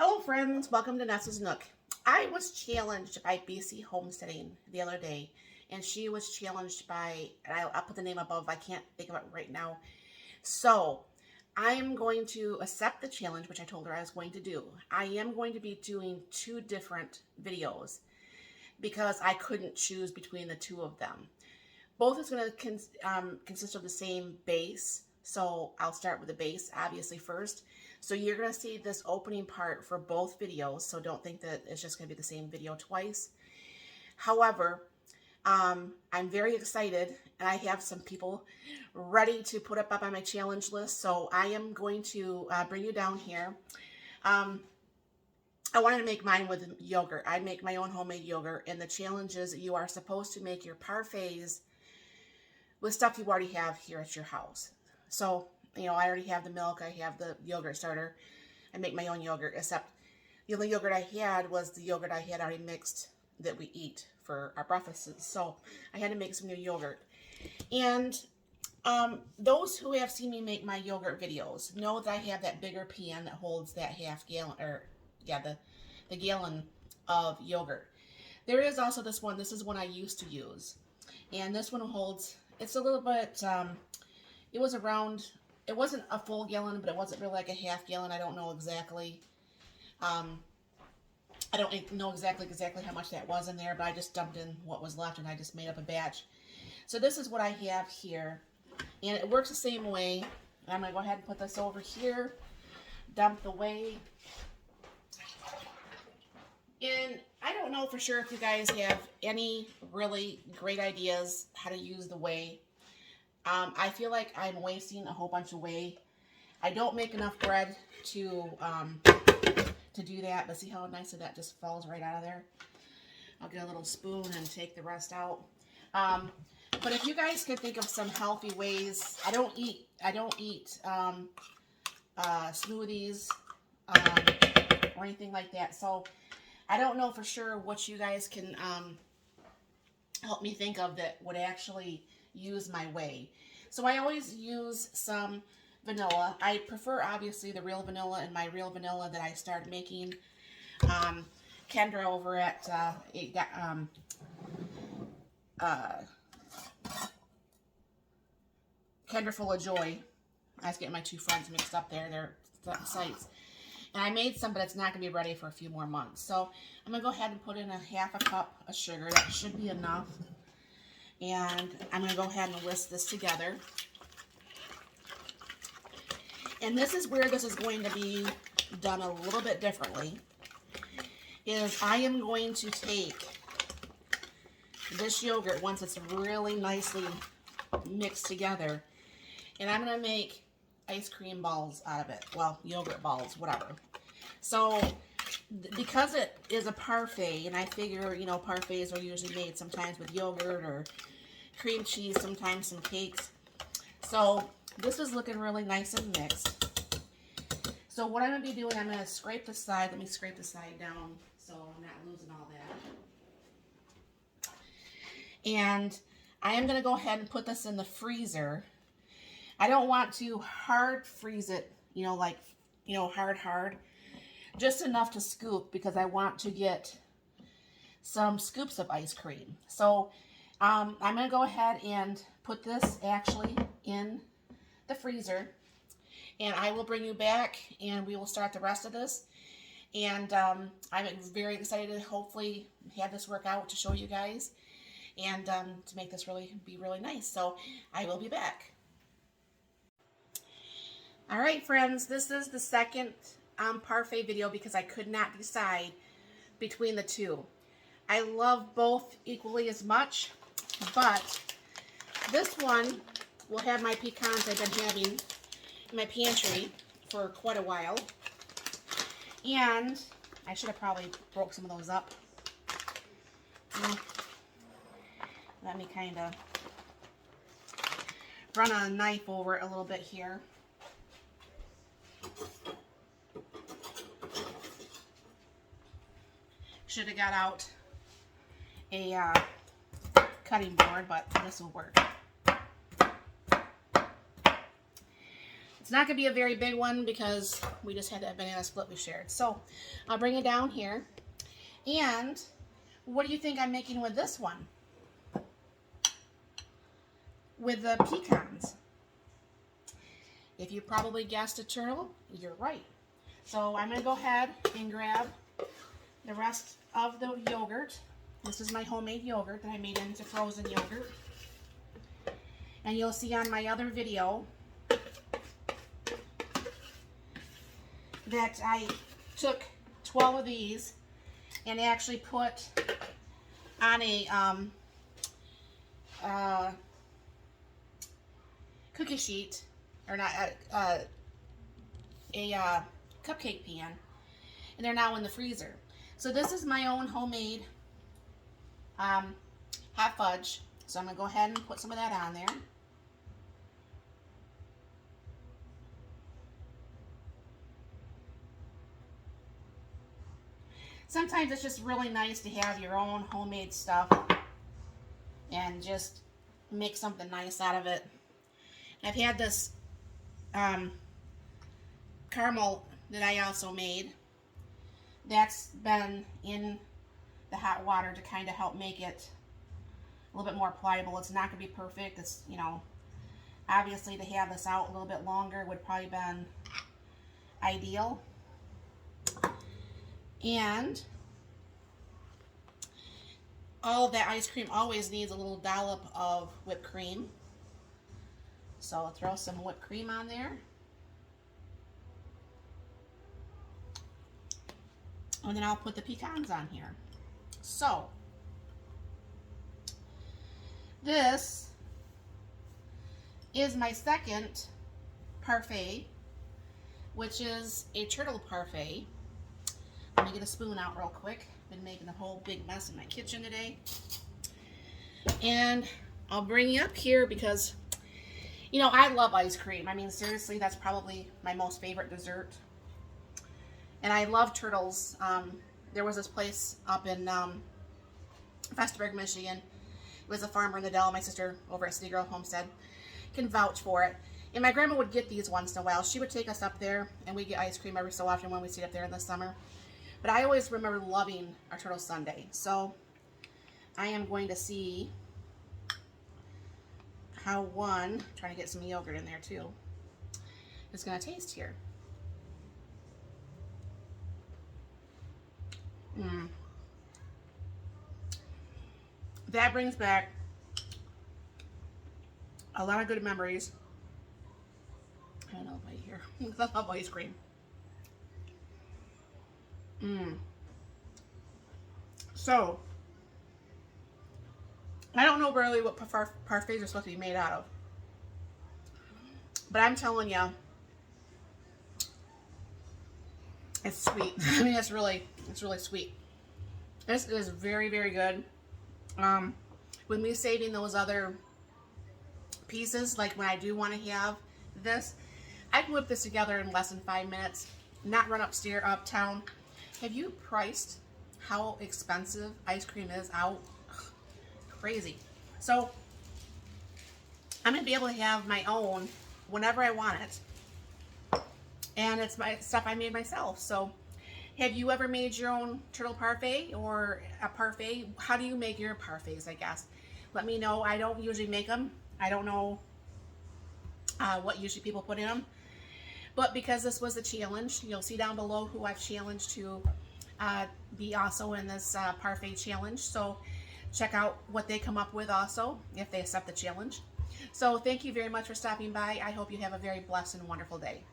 Hello friends, welcome to Nessa's Nook. I was challenged by C Homesteading the other day, and she was challenged by, and I'll put the name above, I can't think of it right now. So, I am going to accept the challenge, which I told her I was going to do. I am going to be doing 2 different videos because I couldn't choose between the 2 of them. Both is going to consist of the same base, so I'll start with the base obviously first. So you're going to see this opening part for both videos, so don't think that it's just going to be the same video twice. However, I'm very excited, and I have some people ready to put up on my challenge list, so I am going to bring you down here. I wanted to make mine with yogurt. I make my own homemade yogurt, and the challenge is that you are supposed to make your parfaits with stuff you already have here at your house. So, you know, I already have the milk, I have the yogurt starter. I make my own yogurt, except the only yogurt I had was the yogurt I had already mixed that we eat for our breakfasts. So I had to make some new yogurt. And those who have seen me make my yogurt videos know that I have that bigger pan that holds that half gallon, or yeah, the gallon of yogurt. There is also this one. This is one I used to use. And this one holds, it's a little bit, it was around, it wasn't a full gallon, but it wasn't really like a half gallon. I don't know exactly. I don't know exactly how much that was in there, but I just dumped in what was left and I just made up a batch. So this is what I have here, and it works the same way. I'm going to go ahead and put this over here, dump the whey. And I don't know for sure if you guys have any really great ideas how to use the whey. I feel like I'm wasting a whole bunch of whey. I don't make enough bread to do that, but see how nice that just falls right out of there? I'll get a little spoon and take the rest out. But if you guys could think of some healthy ways, I don't eat smoothies or anything like that, so I don't know for sure what you guys can help me think of that would actually use my whey. So I always use some vanilla. I prefer obviously the real vanilla, and my real vanilla that I started making. Kendra over at Kendra Full of Joy. I was getting my 2 friends mixed up there. They're sites. And I made some, but it's not going to be ready for a few more months. So I'm going to go ahead and put in a half a cup of sugar. That should be enough. And I'm going to go ahead and whisk this together. And this is where this is going to be done a little bit differently. Is I am going to take this yogurt once it's really nicely mixed together, and I'm going to make ice cream balls out of it. Well, yogurt balls, whatever. So, because it is a parfait, and I figure, you know, parfaits are usually made sometimes with yogurt or cream cheese, sometimes some cakes. So, this is looking really nice and mixed. So, what I'm going to be doing, I'm going to scrape the side. Let me scrape the side down so I'm not losing all that. And I am going to go ahead and put this in the freezer. I don't want to hard freeze it, you know, like, you know, hard. Just enough to scoop, because I want to get some scoops of ice cream. So I'm going to go ahead and put this actually in the freezer. And I will bring you back and we will start the rest of this. And I'm very excited to hopefully have this work out to show you guys. And to make this be really nice. So I will be back. Alright friends, this is the second parfait video because I could not decide between the 2. I love both equally as much, but this one will have my pecans I've been having in my pantry for quite a while. And I should have probably broke some of those up. Let me kind of run a knife over it a little bit here. Should have got out a cutting board, but this will work. It's not going to be a very big one because we just had that banana split we shared. So I'll bring it down here. And what do you think I'm making with this one? With the pecans. If you probably guessed a turtle, you're right. So I'm going to go ahead and grab the rest of the yogurt. This is my homemade yogurt that I made into frozen yogurt. And you'll see on my other video that I took 12 of these and actually put on a cookie sheet, or not, a cupcake pan, and they're now in the freezer. So this is my own homemade hot fudge. So I'm going to go ahead and put some of that on there. Sometimes it's just really nice to have your own homemade stuff and just make something nice out of it. I've had this caramel that I also made. That's been in the hot water to kind of help make it a little bit more pliable. It's not going to be perfect. It's, you know, obviously to have this out a little bit longer would probably been ideal. And all of that ice cream always needs a little dollop of whipped cream. So I'll throw some whipped cream on there. And then I'll put the pecans on here. So this is my second parfait, which is a turtle parfait. Let me get a spoon out real quick. Been making a whole big mess in my kitchen today. And I'll bring you up here because, you know, I love ice cream. I mean, seriously, that's probably my most favorite dessert. And I love turtles. There was this place up in Vestaburg, Michigan. It was a farmer in the Dell. My sister over at C Homesteading can vouch for it. And my grandma would get these once in a while. She would take us up there, and we get ice cream every so often when we stayed up there in the summer. But I always remember loving our turtle sundae. So I am going to see how one, trying to get some yogurt in there too, is going to taste here. That brings back a lot of good memories. I don't know if I hear. I love ice cream. So, I don't know really what parfaits are supposed to be made out of. But I'm telling you, it's sweet. I mean, it's really sweet. This is very, very good. With me saving those other pieces, like when I do want to have this, I can whip this together in less than 5 minutes, not run uptown. Have you priced how expensive ice cream is out? Crazy. So I'm going to be able to have my own whenever I want it. And it's my stuff I made myself. So have you ever made your own turtle parfait or a parfait? How do you make your parfaits, I guess? Let me know. I don't usually make them. I don't know what usually people put in them. But because this was a challenge, you'll see down below who I've challenged to be also in this parfait challenge. So check out what they come up with also, if they accept the challenge. So thank you very much for stopping by. I hope you have a very blessed and wonderful day.